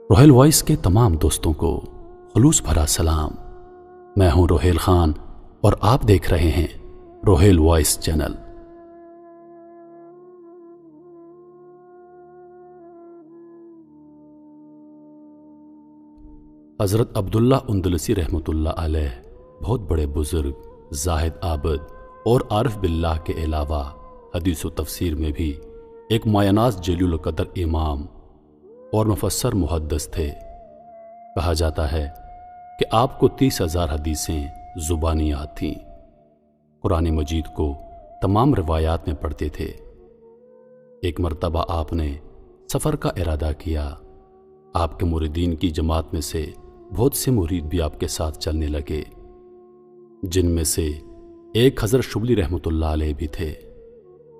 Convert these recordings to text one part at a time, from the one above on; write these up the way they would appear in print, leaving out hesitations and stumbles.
Rohail voice کے تمام دوستوں کو خلوص بھرا سلام۔ میں ہوں روہیل خان اور آپ دیکھ رہے ہیں روہیل وائس چینل۔ حضرت عبداللہ اندلسی رحمۃ اللہ علیہ بہت بڑے بزرگ، زاہد عابد اور عارف باللہ کے علاوہ حدیث و تفسیر میں بھی ایک مایہ ناز جلیل القدر امام اور مفسر محدث تھے۔ کہا جاتا ہے کہ آپ کو 30,000 حدیثیں زبانی یاد تھیں۔ قرآن مجید کو تمام روایات میں پڑھتے تھے۔ ایک مرتبہ آپ نے سفر کا ارادہ کیا۔ آپ کے مریدین کی جماعت میں سے بہت سے مرید بھی آپ کے ساتھ چلنے لگے، جن میں سے ایک حضرت شبلی رحمۃ اللہ علیہ بھی تھے۔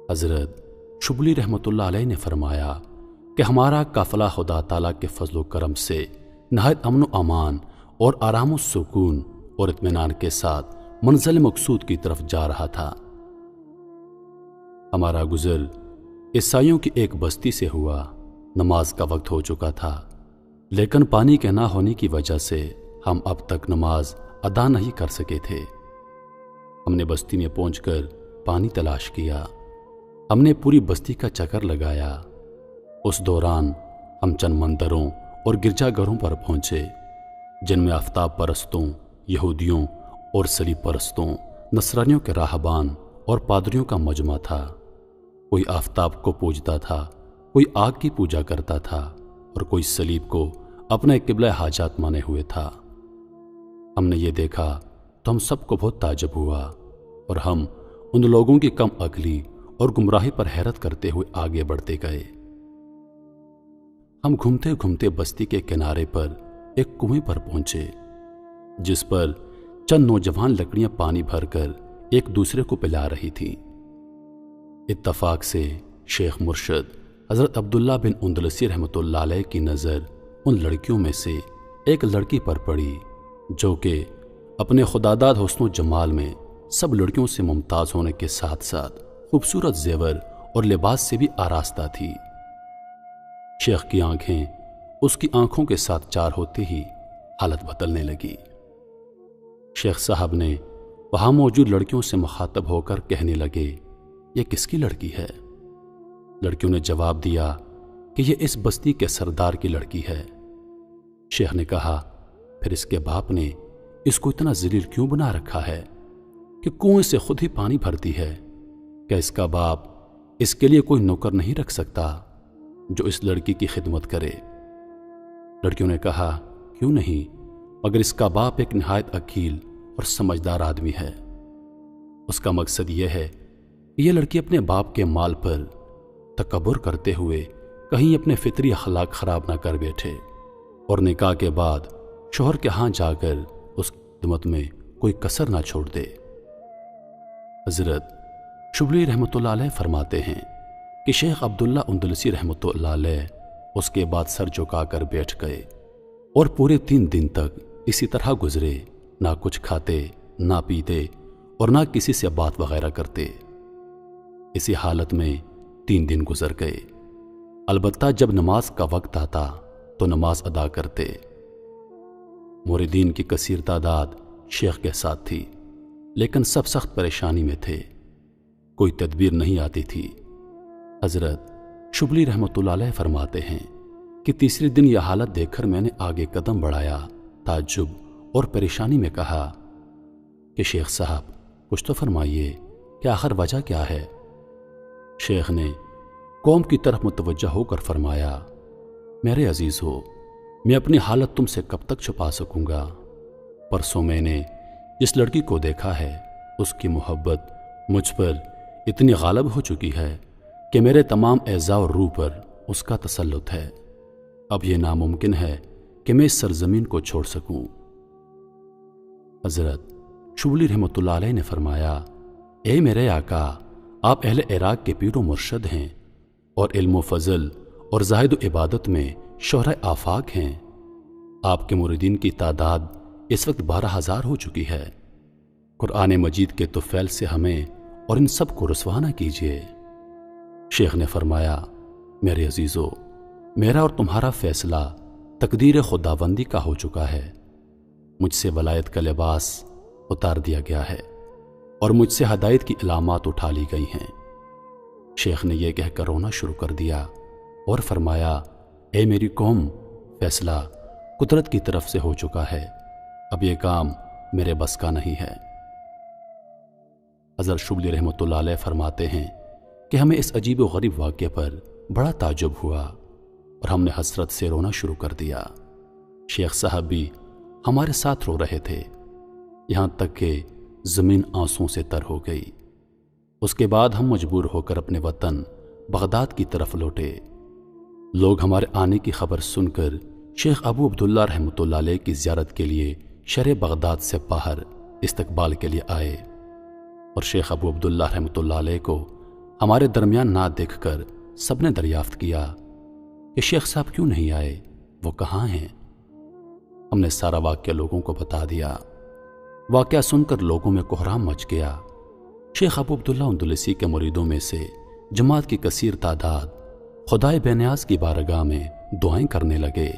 حضرت شبلی رحمۃ اللہ علیہ نے فرمایا کہ ہمارا قافلہ خدا تعالیٰ کے فضل و کرم سے نہایت امن و امان اور آرام و سکون اور اطمینان کے ساتھ منزل مقصود کی طرف جا رہا تھا۔ ہمارا گزر عیسائیوں کی ایک بستی سے ہوا۔ نماز کا وقت ہو چکا تھا، لیکن پانی کے نہ ہونے کی وجہ سے ہم اب تک نماز ادا نہیں کر سکے تھے۔ ہم نے بستی میں پہنچ کر پانی تلاش کیا۔ ہم نے پوری بستی کا چکر لگایا۔ اس دوران ہم چند مندروں اور گرجا گھروں پر پہنچے، جن میں آفتاب پرستوں، یہودیوں اور صلیب پرستوں، نصرانیوں کے راہبان اور پادریوں کا مجمع تھا۔ کوئی آفتاب کو پوجتا تھا، کوئی آگ کی پوجا کرتا تھا اور کوئی صلیب کو اپنا قبلہ حاجات مانے ہوئے تھا۔ ہم نے یہ دیکھا تو ہم سب کو بہت تعجب ہوا اور ہم ان لوگوں کی کم عقلی اور گمراہی پر حیرت کرتے ہوئے آگے بڑھتے گئے۔ ہم گھومتے گھومتے بستی کے کنارے پر ایک کنویں پر پہنچے، جس پر چند نوجوان لکڑیاں پانی بھر کر ایک دوسرے کو پلا رہی تھیں۔ اتفاق سے شیخ مرشد حضرت عبداللہ بن اندلسی رحمۃ اللہ علیہ کی نظر ان لڑکیوں میں سے ایک لڑکی پر پڑی، جو کہ اپنے خداداد حسن و جمال میں سب لڑکیوں سے ممتاز ہونے کے ساتھ ساتھ خوبصورت زیور اور لباس سے بھی آراستہ تھی۔ شیخ کی آنکھیں اس کی آنکھوں کے ساتھ چار ہوتے ہی حالت بدلنے لگی۔ شیخ صاحب نے وہاں موجود لڑکیوں سے مخاطب ہو کر کہنے لگے، یہ کس کی لڑکی ہے؟ لڑکیوں نے جواب دیا کہ یہ اس بستی کے سردار کی لڑکی ہے۔ شیخ نے کہا، پھر اس کے باپ نے اس کو اتنا ذلیل کیوں بنا رکھا ہے کہ کنویں سے خود ہی پانی بھرتی ہے؟ کیا اس کا باپ اس کے لیے کوئی نوکر نہیں رکھ سکتا جو اس لڑکی کی خدمت کرے؟ لڑکیوں نے کہا، کیوں نہیں، مگر اس کا باپ ایک نہایت عقیل اور سمجھدار آدمی ہے۔ اس کا مقصد یہ ہے کہ یہ لڑکی اپنے باپ کے مال پر تکبر کرتے ہوئے کہیں اپنے فطری اخلاق خراب نہ کر بیٹھے اور نکاح کے بعد شوہر کے ہاں جا کر اس کی خدمت میں کوئی کسر نہ چھوڑ دے۔ حضرت شبلی رحمۃ اللہ علیہ فرماتے ہیں کہ شیخ عبداللہ اندلسی رحمۃ اللہ علیہ اس کے بعد سر جھکا کر بیٹھ گئے اور پورے 3 دن تک اسی طرح گزرے، نہ کچھ کھاتے، نہ پیتے اور نہ کسی سے بات وغیرہ کرتے۔ اسی حالت میں 3 دن گزر گئے۔ البتہ جب نماز کا وقت آتا تو نماز ادا کرتے۔ مریدین کی کثیر تعداد شیخ کے ساتھ تھی، لیکن سب سخت پریشانی میں تھے، کوئی تدبیر نہیں آتی تھی۔ حضرت شبلی رحمۃ اللہ علیہ فرماتے ہیں کہ تیسرے دن یہ حالت دیکھ کر میں نے آگے قدم بڑھایا، تعجب اور پریشانی میں کہا کہ شیخ صاحب کچھ تو فرمائیے کہ آخر وجہ کیا ہے؟ شیخ نے قوم کی طرف متوجہ ہو کر فرمایا، میرے عزیز ہو، میں اپنی حالت تم سے کب تک چھپا سکوں گا؟ پرسوں میں نے جس لڑکی کو دیکھا ہے اس کی محبت مجھ پر اتنی غالب ہو چکی ہے کہ میرے تمام اعضاء اور روح پر اس کا تسلط ہے۔ اب یہ ناممکن ہے کہ میں اس سرزمین کو چھوڑ سکوں۔ حضرت شبلی رحمۃ اللہ علیہ نے فرمایا، اے میرے آقا، آپ اہل عراق کے پیر و مرشد ہیں اور علم و فضل اور زاہد و عبادت میں شہرۂ آفاق ہیں۔ آپ کے مریدین کی تعداد اس وقت 12,000 ہو چکی ہے۔ قرآن مجید کے طفیل سے ہمیں اور ان سب کو رسوا نہ کیجیے۔ شیخ نے فرمایا، میرے عزیزو، میرا اور تمہارا فیصلہ تقدیر خداوندی کا ہو چکا ہے، مجھ سے ولایت کا لباس اتار دیا گیا ہے اور مجھ سے ہدایت کی علامات اٹھا لی گئی ہیں۔ شیخ نے یہ کہہ کر رونا شروع کر دیا اور فرمایا، اے میری قوم، فیصلہ قدرت کی طرف سے ہو چکا ہے، اب یہ کام میرے بس کا نہیں ہے۔ حضرت شبلی رحمۃ اللہ علیہ فرماتے ہیں کہ ہمیں اس عجیب و غریب واقعے پر بڑا تعجب ہوا اور ہم نے حسرت سے رونا شروع کر دیا۔ شیخ صاحب بھی ہمارے ساتھ رو رہے تھے، یہاں تک کہ زمین آنسوں سے تر ہو گئی۔ اس کے بعد ہم مجبور ہو کر اپنے وطن بغداد کی طرف لوٹے۔ لوگ ہمارے آنے کی خبر سن کر شیخ ابو عبداللہ رحمۃ اللہ علیہ کی زیارت کے لیے شہر بغداد سے باہر استقبال کے لیے آئے، اور شیخ ابو عبداللہ رحمۃ اللہ علیہ کو ہمارے درمیان نہ دیکھ کر سب نے دریافت کیا کہ شیخ صاحب کیوں نہیں آئے، وہ کہاں ہیں؟ ہم نے سارا واقعہ لوگوں کو بتا دیا۔ واقعہ سن کر لوگوں میں کوہرام مچ گیا۔ شیخ ابو عبداللہ اندلسی کے مریدوں میں سے جماعت کی کثیر تعداد خدائے بے نیاز کی بارگاہ میں دعائیں کرنے لگے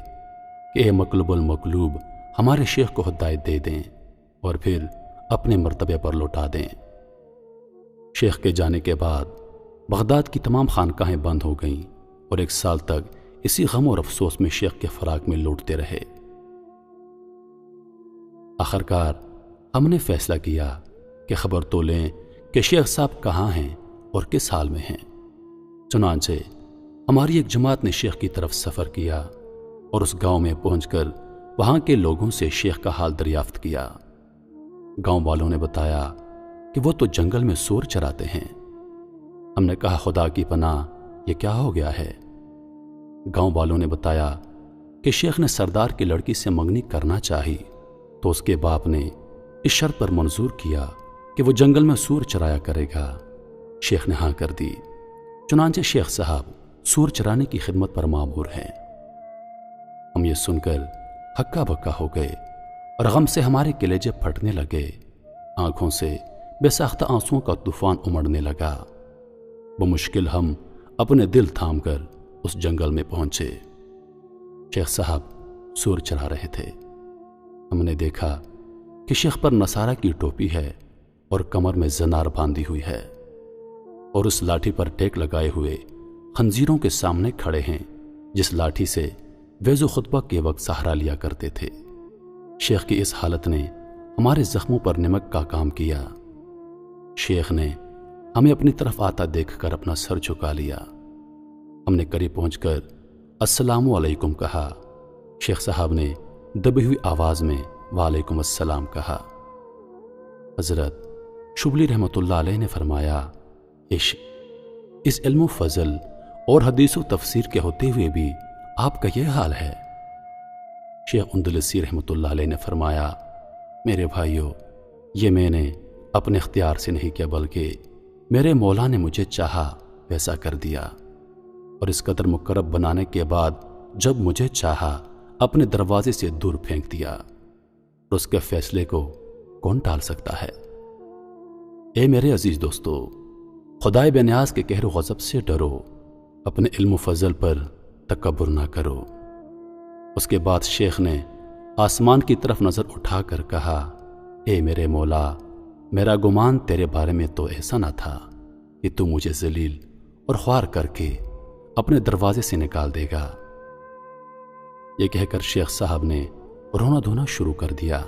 کہ اے مقلوب المقلوب، ہمارے شیخ کو ہدایت دے دیں اور پھر اپنے مرتبے پر لوٹا دیں۔ شیخ کے جانے کے بعد بغداد کی تمام خانقاہیں بند ہو گئیں اور 1 سال تک اسی غم اور افسوس میں شیخ کے فراق میں لوٹتے رہے۔ آخرکار ہم نے فیصلہ کیا کہ خبر تو لیں کہ شیخ صاحب کہاں ہیں اور کس حال میں ہیں۔ چنانچہ ہماری ایک جماعت نے شیخ کی طرف سفر کیا اور اس گاؤں میں پہنچ کر وہاں کے لوگوں سے شیخ کا حال دریافت کیا۔ گاؤں والوں نے بتایا کہ وہ تو جنگل میں سور چراتے ہیں۔ ہم نے کہا، خدا کی پناہ، یہ کیا ہو گیا ہے؟ گاؤں والوں نے بتایا کہ شیخ نے سردار کی لڑکی سے منگنی کرنا چاہی تو اس کے باپ نے اس شرط پر منظور کیا کہ وہ جنگل میں سور چرایا کرے گا۔ شیخ نے ہاں کر دی، چنانچہ شیخ صاحب سور چرانے کی خدمت پر مامور ہیں۔ ہم یہ سن کر ہکا بکا ہو گئے اور غم سے ہمارے کلیجے پھٹنے لگے، آنکھوں سے بے ساختہ آنسوؤں کا طوفان امڑنے لگا۔ بمشکل ہم اپنے دل تھام کر اس جنگل میں پہنچے۔ شیخ صاحب سور چرا رہے تھے۔ ہم نے دیکھا کہ شیخ پر نصارہ کی ٹوپی ہے اور کمر میں زنار باندھی ہوئی ہے، اور اس لاٹھی پر ٹیک لگائے ہوئے خنزیروں کے سامنے کھڑے ہیں جس لاٹھی سے وعظ و خطبہ کے وقت سہارا لیا کرتے تھے۔ شیخ کی اس حالت نے ہمارے زخموں پر نمک کا کام کیا۔ شیخ نے ہمیں اپنی طرف آتا دیکھ کر اپنا سر جھکا لیا۔ ہم نے قریب پہنچ کر السلام علیکم کہا۔ شیخ صاحب نے دبی ہوئی آواز میں وعلیکم السلام کہا۔ حضرت شبلی رحمۃ اللہ علیہ نے فرمایا، عشق، اس علم و فضل اور حدیث و تفسیر کے ہوتے ہوئے بھی آپ کا یہ حال ہے؟ شیخ اندلسی رحمۃ اللہ علیہ نے فرمایا، میرے بھائیو، یہ میں نے اپنے اختیار سے نہیں کیا بلکہ میرے مولا نے مجھے چاہا ویسا کر دیا، اور اس قدر مقرب بنانے کے بعد جب مجھے چاہا اپنے دروازے سے دور پھینک دیا، اور اس کے فیصلے کو کون ٹال سکتا ہے؟ اے میرے عزیز دوستو، خدائے بے نیاز کے قہر و غضب سے ڈرو، اپنے علم و فضل پر تکبر نہ کرو۔ اس کے بعد شیخ نے آسمان کی طرف نظر اٹھا کر کہا، اے میرے مولا، میرا گمان تیرے بارے میں تو ایسا نہ تھا کہ تو مجھے ذلیل اور خوار کر کے اپنے دروازے سے نکال دے گا۔ یہ کہہ کر شیخ صاحب نے رونا دھونا شروع کر دیا۔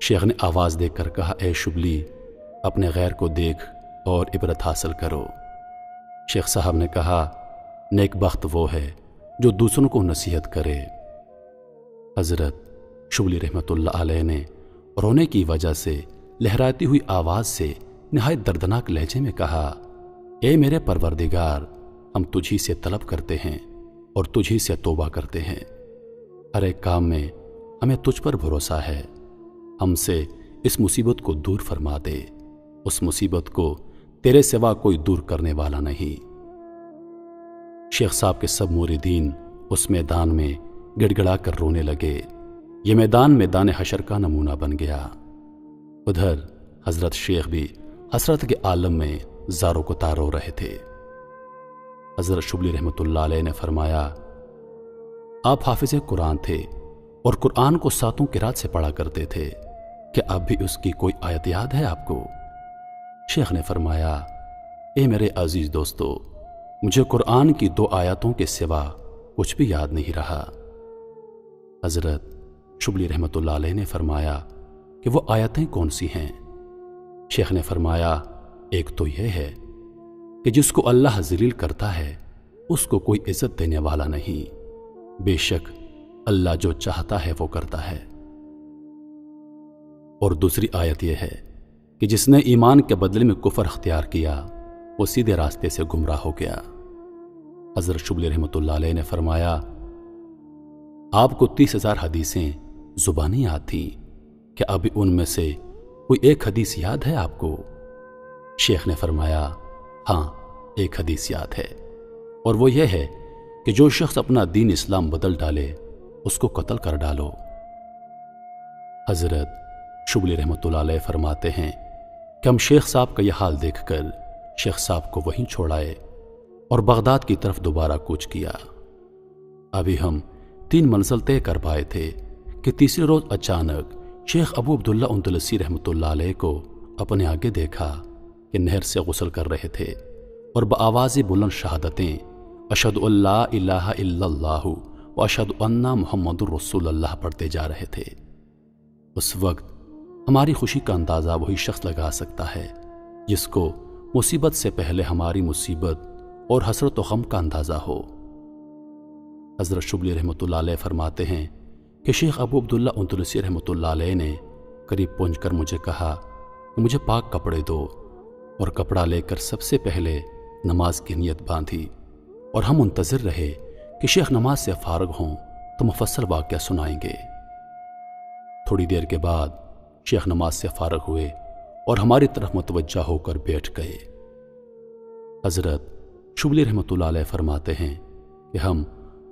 شیخ نے آواز دے کر کہا، اے شبلی، اپنے غیر کو دیکھ اور عبرت حاصل کرو۔ شیخ صاحب نے کہا، نیک بخت وہ ہے جو دوسروں کو نصیحت کرے۔ حضرت شبلی رحمۃ اللہ علیہ نے رونے کی وجہ سے لہراتی ہوئی آواز سے نہایت دردناک لہجے میں کہا، اے میرے پروردگار، ہم تجھی سے طلب کرتے ہیں اور تجھی سے توبہ کرتے ہیں۔ ہر ایک کام میں ہمیں تجھ پر بھروسہ ہے، ہم سے اس مصیبت کو دور فرما دے، اس مصیبت کو تیرے سوا کوئی دور کرنے والا نہیں۔ شیخ صاحب کے سب موریدین اس میدان میں گڑ گڑا کر رونے لگے۔ یہ میدان حشر کا نمونہ بن گیا۔ ادھر حضرت شیخ بھی حسرت کے عالم میں زاروں کو تار رو رہے تھے۔ حضرت شبلی رحمۃ اللہ علیہ نے فرمایا، آپ حافظ قرآن تھے اور قرآن کو 7 قرات سے پڑھا کرتے تھے، کیا اب بھی اس کی کوئی آیت یاد ہے آپ کو؟ شیخ نے فرمایا، اے میرے عزیز دوستو، مجھے قرآن کی 2 آیاتوں کے سوا کچھ بھی یاد نہیں رہا۔ حضرت شبلی رحمۃ اللہ علیہ نے فرمایا کہ وہ آیتیں کون سی ہیں؟ شیخ نے فرمایا، ایک تو یہ ہے کہ جس کو اللہ ذلیل کرتا ہے اس کو کوئی عزت دینے والا نہیں، بے شک اللہ جو چاہتا ہے وہ کرتا ہے۔ اور دوسری آیت یہ ہے کہ جس نے ایمان کے بدلے میں کفر اختیار کیا وہ سیدھے راستے سے گمراہ ہو گیا۔ حضرت شبلی رحمۃ اللہ علیہ نے فرمایا، آپ کو 30,000 حدیثیں زبانی یاد تھیں، کیا ابھی ان میں سے کوئی ایک حدیث یاد ہے آپ کو؟ شیخ نے فرمایا، ہاں ایک حدیث یاد ہے، اور وہ یہ ہے کہ جو شخص اپنا دین اسلام بدل ڈالے اس کو قتل کر ڈالو۔ حضرت شبلی رحمۃ اللہ علیہ فرماتے ہیں کہ ہم شیخ صاحب کا یہ حال دیکھ کر شیخ صاحب کو وہیں چھوڑائے اور بغداد کی طرف دوبارہ کوچ کیا۔ ابھی ہم 3 منزل طے کر پائے تھے کہ تیسرے روز اچانک شیخ ابو عبداللہ اندلسی رحمۃ اللہ علیہ کو اپنے آگے دیکھا کہ نہر سے غسل کر رہے تھے اور بآواز بلند شہادتیں اشہد ان لا الہ الا اللہ و اشہد ان محمد الرسول اللہ پڑھتے جا رہے تھے۔ اس وقت ہماری خوشی کا اندازہ وہی شخص لگا سکتا ہے جس کو مصیبت سے پہلے ہماری مصیبت اور حسرت و غم کا اندازہ ہو۔ حضرت شبلی رحمۃ اللہ علیہ فرماتے ہیں کہ شیخ ابو عبداللہ اندلسی رحمۃ اللہ علیہ نے قریب پہنچ کر مجھے کہا کہ مجھے پاک کپڑے دو، اور کپڑا لے کر سب سے پہلے نماز کی نیت باندھی، اور ہم منتظر رہے کہ شیخ نماز سے فارغ ہوں تو مفصل واقعہ سنائیں گے۔ تھوڑی دیر کے بعد شیخ نماز سے فارغ ہوئے اور ہماری طرف متوجہ ہو کر بیٹھ گئے۔ حضرت شبلی رحمۃ اللہ علیہ فرماتے ہیں کہ ہم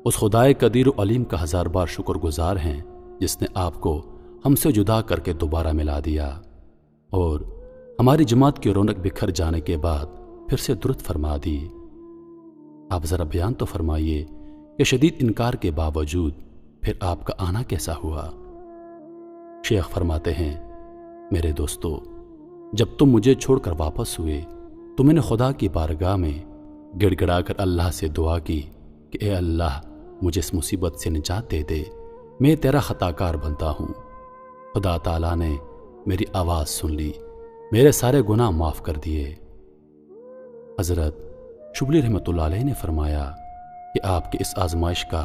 اس خدائے قدیر و علیم کا 1000 بار شکر گزار ہیں جس نے آپ کو ہم سے جدا کر کے دوبارہ ملا دیا، اور ہماری جماعت کی رونق بکھر جانے کے بعد پھر سے درود فرما دی۔ آپ ذرا بیان تو فرمائیے کہ شدید انکار کے باوجود پھر آپ کا آنا کیسا ہوا؟ شیخ فرماتے ہیں، میرے دوستو، جب تم مجھے چھوڑ کر واپس ہوئے تو میں نے خدا کی بارگاہ میں گڑ گڑا کر اللہ سے دعا کی کہ اے اللہ مجھے اس مصیبت سے نجات دے دے، میں تیرا خطا کار بنتا ہوں۔ خدا تعالیٰ نے میری آواز سن لی، میرے سارے گناہ معاف کر دیے۔ حضرت شبلی رحمۃ اللہ علیہ نے فرمایا کہ آپ کی اس آزمائش کا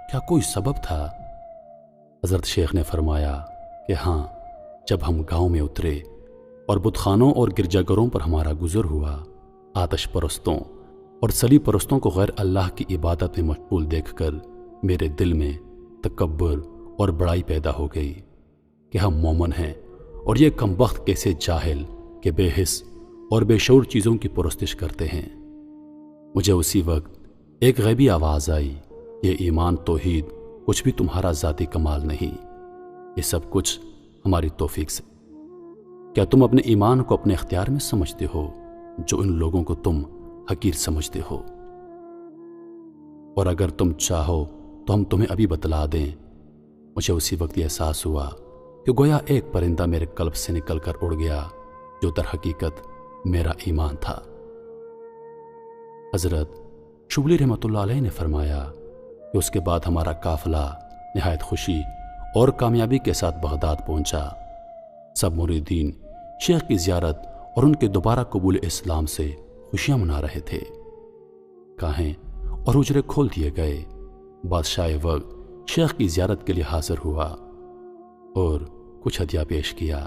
کیا کوئی سبب تھا؟ حضرت شیخ نے فرمایا کہ ہاں، جب ہم گاؤں میں اترے اور بت خانوں اور گرجا گھروں پر ہمارا گزر ہوا، آتش پرستوں اور صلیب پرستوں کو غیر اللہ کی عبادت میں مشغول دیکھ کر میرے دل میں تکبر اور بڑائی پیدا ہو گئی کہ ہم مومن ہیں اور یہ کمبخت کیسے جاہل کہ بے حس اور بے شعور چیزوں کی پرستش کرتے ہیں۔ مجھے اسی وقت ایک غیبی آواز آئی، یہ ایمان توحید کچھ بھی تمہارا ذاتی کمال نہیں، یہ سب کچھ ہماری توفیق سے۔ کیا تم اپنے ایمان کو اپنے اختیار میں سمجھتے ہو جو ان لوگوں کو تم حقیر سمجھتے ہو؟ اور اگر تم چاہو تو ہم تمہیں ابھی بتلا دیں۔ مجھے اسی وقت یہ احساس ہوا کہ گویا ایک پرندہ میرے قلب سے نکل کر اڑ گیا جو در حقیقت میرا ایمان تھا۔ حضرت شبلی رحمۃ اللہ علیہ نے فرمایا کہ اس کے بعد ہمارا قافلہ نہایت خوشی اور کامیابی کے ساتھ بغداد پہنچا۔ سب مریدین شیخ کی زیارت اور ان کے دوبارہ قبول اسلام سے خوشیاں منا رہے تھے۔ گاہیں اور حجرے کھول دیے گئے۔ بادشاہ وقت شیخ کی زیارت کے لیے حاضر ہوا اور کچھ ہدیہ پیش کیا۔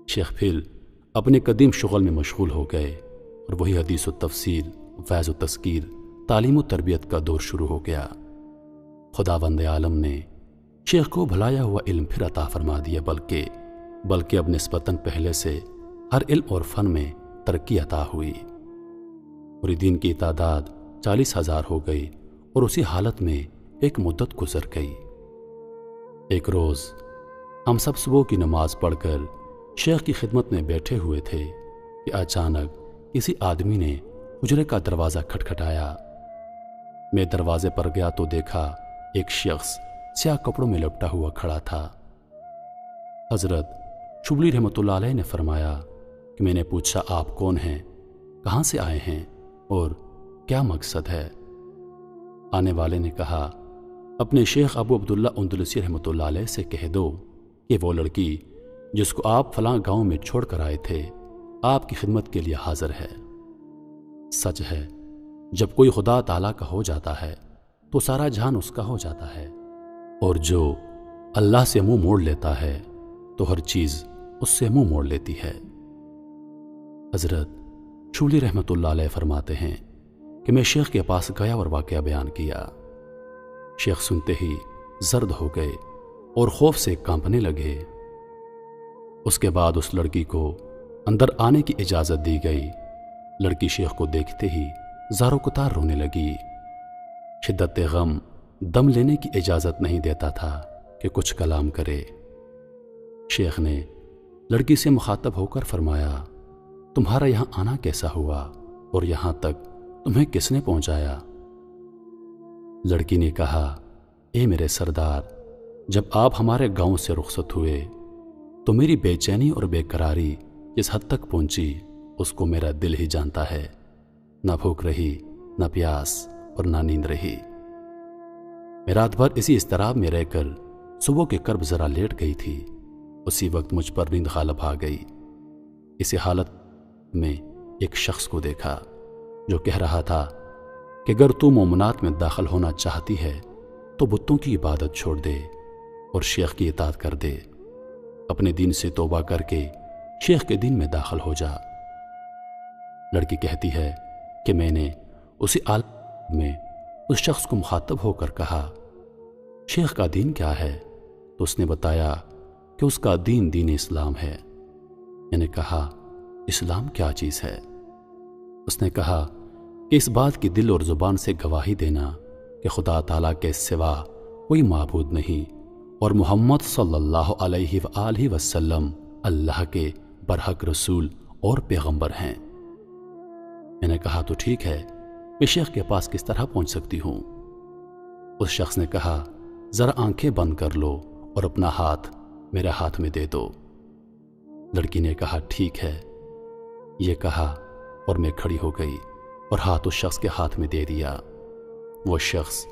شیخ پھر اپنے قدیم شغل میں مشغول ہو گئے اور وہی حدیث و تفصیل، فیض و تذکیر، تعلیم و تربیت کا دور شروع ہو گیا۔ خداوند عالم نے شیخ کو بھلایا ہوا علم پھر عطا فرما دیا، بلکہ اب نسبتاً پہلے سے ہر علم اور فن میں ترقی عطا ہوئی۔ مریدین کی تعداد 40,000 ہو گئی اور اسی حالت میں ایک مدت گزر گئی۔ ایک روز ہم سب صبح کی نماز پڑھ کر شیخ کی خدمت میں بیٹھے ہوئے تھے کہ اچانک کسی آدمی نے حجرے کا دروازہ کھٹکھٹایا۔ میں دروازے پر گیا تو دیکھا ایک شخص سیاہ کپڑوں میں لپٹا ہوا کھڑا تھا۔ حضرت شبلی رحمۃ اللہ علیہ نے فرمایا کہ میں نے پوچھا آپ کون ہیں، کہاں سے آئے ہیں اور کیا مقصد ہے؟ آنے والے نے کہا اپنے شیخ ابو عبداللہ اندلسی رحمۃ اللہ علیہ سے کہہ دو کہ وہ لڑکی جس کو آپ فلاں گاؤں میں چھوڑ کر آئے تھے آپ کی خدمت کے لیے حاضر ہے۔ سچ ہے جب کوئی خدا تعالیٰ کا ہو جاتا ہے تو سارا جہان اس کا ہو جاتا ہے، اور جو اللہ سے منہ موڑ لیتا ہے تو ہر چیز اس سے منہ موڑ لیتی ہے۔ حضرت شبلی رحمۃ اللہ علیہ فرماتے ہیں کہ میں شیخ کے پاس گیا اور واقعہ بیان کیا۔ شیخ سنتے ہی زرد ہو گئے اور خوف سے کانپنے لگے۔ اس کے بعد اس لڑکی کو اندر آنے کی اجازت دی گئی۔ لڑکی شیخ کو دیکھتے ہی زارو کتار رونے لگی۔ شدت غم دم لینے کی اجازت نہیں دیتا تھا کہ کچھ کلام کرے۔ شیخ نے لڑکی سے مخاطب ہو کر فرمایا تمہارا یہاں آنا کیسا ہوا اور یہاں تک تمہیں کس نے پہنچایا؟ لڑکی نے کہا اے میرے سردار، جب آپ ہمارے گاؤں سے رخصت ہوئے تو میری بے چینی اور بے قراری جس حد تک پہنچی اس کو میرا دل ہی جانتا ہے۔ نہ بھوک رہی، نہ پیاس اور نہ نیند رہی۔ میں رات بھر اسی اضطراب میں رہ کر صبح کے قرب ذرا لیٹ گئی تھی۔ اسی وقت مجھ پر نیند غالب آ گئی۔ اسی حالت میں ایک شخص کو دیکھا جو کہہ رہا تھا کہ اگر تو مومنات میں داخل ہونا چاہتی ہے تو بتوں کی عبادت چھوڑ دے اور شیخ کی اطاعت کر دے، اپنے دین سے توبہ کر کے شیخ کے دین میں داخل ہو جا۔ لڑکی کہتی ہے کہ میں نے اسی حالت میں اس شخص کو مخاطب ہو کر کہا شیخ کا دین کیا ہے؟ تو اس نے بتایا کہ اس کا دین دین اسلام ہے۔ میں نے کہا اسلام کیا چیز ہے؟ اس نے کہا کہ اس بات کی دل اور زبان سے گواہی دینا کہ خدا تعالیٰ کے سوا کوئی معبود نہیں اور محمد صلی اللہ علیہ وآلہ وسلم اللہ کے برحق رسول اور پیغمبر ہیں۔ میں نے کہا تو ٹھیک ہے، میں شیخ کے پاس کس طرح پہنچ سکتی ہوں؟ اس شخص نے کہا ذرا آنکھیں بند کر لو اور اپنا ہاتھ میرے ہاتھ میں دے دو۔ لڑکی نے کہا ٹھیک ہے۔ یہ کہا اور میں کھڑی ہو گئی اور ہاتھ اس شخص کے ہاتھ میں دے دیا۔ وہ شخص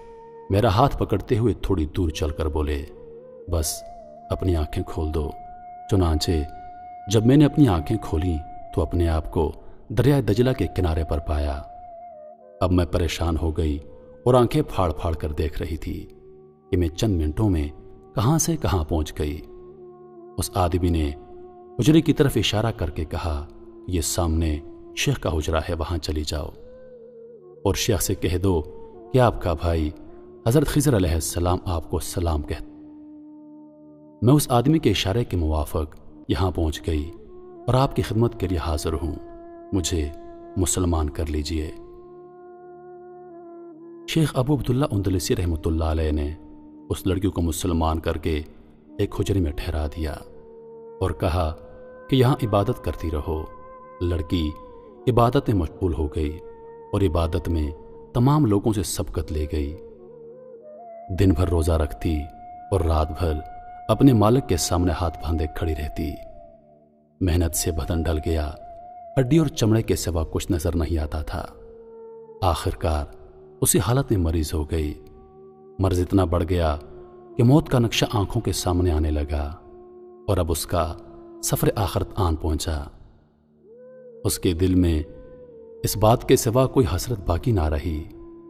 میرا ہاتھ پکڑتے ہوئے تھوڑی دور چل کر بولے بس اپنی آنکھیں کھول دو۔ چنانچہ جب میں نے اپنی آنکھیں کھولیں تو اپنے آپ کو دریائے دجلہ کے کنارے پر پایا۔ اب میں پریشان ہو گئی اور آنکھیں پھاڑ پھاڑ کر دیکھ رہی تھی کہ میں چند منٹوں میں کہاں سے کہاں پہنچ گئی۔ اس آدمی نے حجرے کی طرف اشارہ کر کے کہا یہ سامنے شیخ کا حجرہ ہے، وہاں چلی جاؤ اور شیخ سے کہہ دو کہ آپ کا بھائی حضرت خضر علیہ السلام آپ کو سلام کہتا۔ میں اس آدمی کے اشارے کے موافق یہاں پہنچ گئی اور آپ کی خدمت کے لیے حاضر ہوں، مجھے مسلمان کر لیجئے۔ شیخ ابو عبداللہ اندلسی رحمۃ اللہ علیہ نے اس لڑکی کو مسلمان کر کے ایک حجرے میں ٹھہرا دیا اور کہا کہ یہاں عبادت کرتی رہو۔ لڑکی عبادت میں مشغول ہو گئی اور عبادت میں تمام لوگوں سے سبقت لے گئی۔ دن بھر روزہ رکھتی اور رات بھر اپنے مالک کے سامنے ہاتھ باندھے کھڑی رہتی۔ محنت سے بدن ڈل گیا، ہڈی اور چمڑے کے سوا کچھ نظر نہیں آتا تھا۔ آخر کار اسی حالت میں مریض ہو گئی۔ مرض اتنا بڑھ گیا کہ موت کا نقشہ آنکھوں کے سامنے آنے لگا اور اب اس کا سفر آخرت آن پہنچا۔ اس کے دل میں اس بات کے سوا کوئی حسرت باقی نہ رہی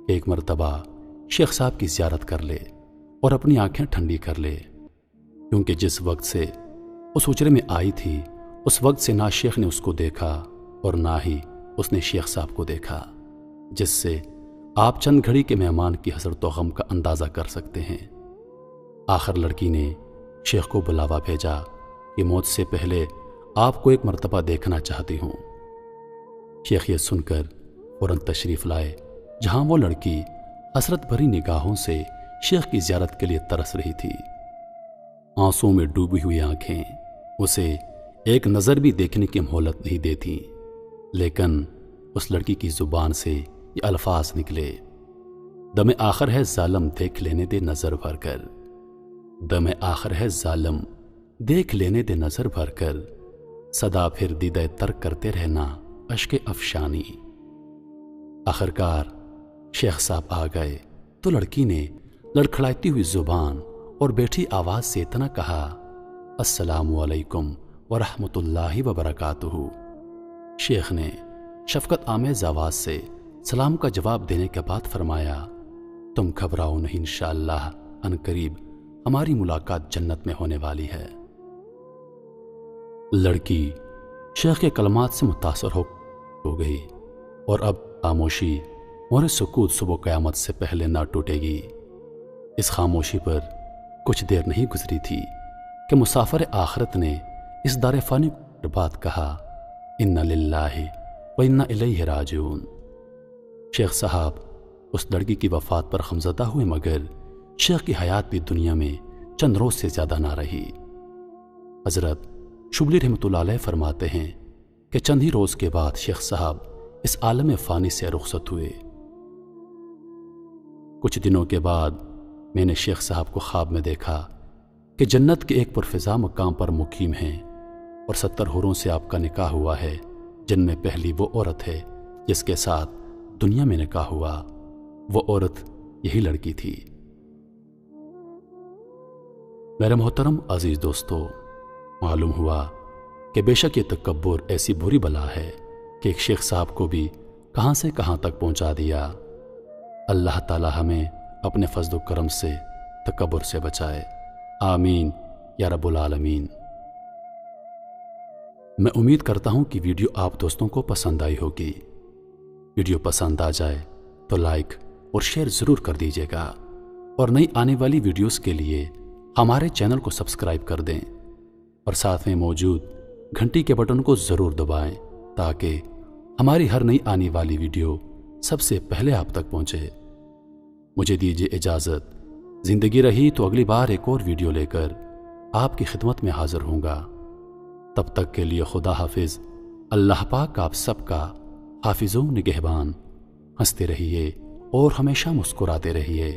کہ ایک مرتبہ شیخ صاحب کی زیارت کر لے اور اپنی آنکھیں ٹھنڈی کر لے، کیونکہ جس وقت سے اس حجرے میں آئی تھی اس وقت سے نہ شیخ نے اس کو دیکھا اور نہ ہی اس نے شیخ صاحب کو دیکھا، جس سے آپ چند گھڑی کے مہمان کی حسرت و غم کا اندازہ کر سکتے ہیں۔ آخر لڑکی نے شیخ کو بلاوا بھیجا کہ موت سے پہلے آپ کو ایک مرتبہ دیکھنا چاہتی ہوں۔ شیخ یہ سن کر فوراً تشریف لائے جہاں وہ لڑکی حسرت بھری نگاہوں سے شیخ کی زیارت کے لیے ترس رہی تھی۔ آنسوں میں ڈوبی ہوئی آنکھیں اسے ایک نظر بھی دیکھنے کی مہلت نہیں دیتی، لیکن اس لڑکی کی زبان سے یہ الفاظ نکلے دم آخر ہے ظالم دیکھ لینے دے نظر بھر کر، دم آخر ہے ظالم دیکھ لینے دے نظر بھر کر، صدا پھر دیدہ تر کرتے رہنا اشک افشانی۔ آخرکار شیخ صاحب آ گئے تو لڑکی نے لڑکھڑاتی ہوئی زبان اور بیٹھی آواز سے اتنا کہا، السلام علیکم ورحمۃ اللہ وبرکاتہ۔ شیخ نے شفقت آمیز آواز سے سلام کا جواب دینے کے بعد فرمایا، تم گھبراؤ نہیں، انشاءاللہ ان قریب ہماری ملاقات جنت میں ہونے والی ہے۔ لڑکی شیخ کے کلمات سے متاثر ہو گئی اور اب خاموشی اور سکوت صبح قیامت سے پہلے نہ ٹوٹے گی۔ اس خاموشی پر کچھ دیر نہیں گزری تھی کہ مسافر آخرت نے اس دار فانی کو بات کہا، انا للہ و انا الیہ راجعون۔ شیخ صاحب اس لڑکی کی وفات پر غمزدہ ہوئے، مگر شیخ کی حیات بھی دنیا میں چند روز سے زیادہ نہ رہی۔ حضرت شبلی رحمۃ اللہ علیہ فرماتے ہیں کہ چند ہی روز کے بعد شیخ صاحب اس عالم فانی سے رخصت ہوئے۔ کچھ دنوں کے بعد میں نے شیخ صاحب کو خواب میں دیکھا کہ جنت کے ایک پرفضا مقام پر مقیم ہیں اور 70 حوروں سے آپ کا نکاح ہوا ہے، جن میں پہلی وہ عورت ہے جس کے ساتھ دنیا میں نکاح ہوا۔ وہ عورت یہی لڑکی تھی۔ میرے محترم عزیز دوستو، معلوم ہوا کہ بے شک یہ تکبر ایسی بری بلا ہے کہ ایک شیخ صاحب کو بھی کہاں سے کہاں تک پہنچا دیا۔ اللہ تعالی ہمیں اپنے فضل و کرم سے تکبر سے بچائے، آمین یا رب العالمین۔ میں امید کرتا ہوں کہ ویڈیو آپ دوستوں کو پسند آئی ہوگی۔ ویڈیو پسند آ جائے تو لائک اور شیئر ضرور کر دیجیے گا، اور نئی آنے والی ویڈیوز کے لیے ہمارے چینل کو سبسکرائب کر دیں اور ساتھ میں موجود گھنٹی کے بٹن کو ضرور دبائیں تاکہ ہماری ہر نئی آنے والی ویڈیو سب سے پہلے آپ تک پہنچے۔ مجھے دیجیے اجازت، زندگی رہی تو اگلی بار ایک اور ویڈیو لے کر آپ کی خدمت میں حاضر ہوں گا۔ تب تک کے لیے خدا حافظ۔ اللہ پاک آپ سب کا حافظ و نگہبان۔ ہنستے رہیے اور ہمیشہ مسکراتے رہیے۔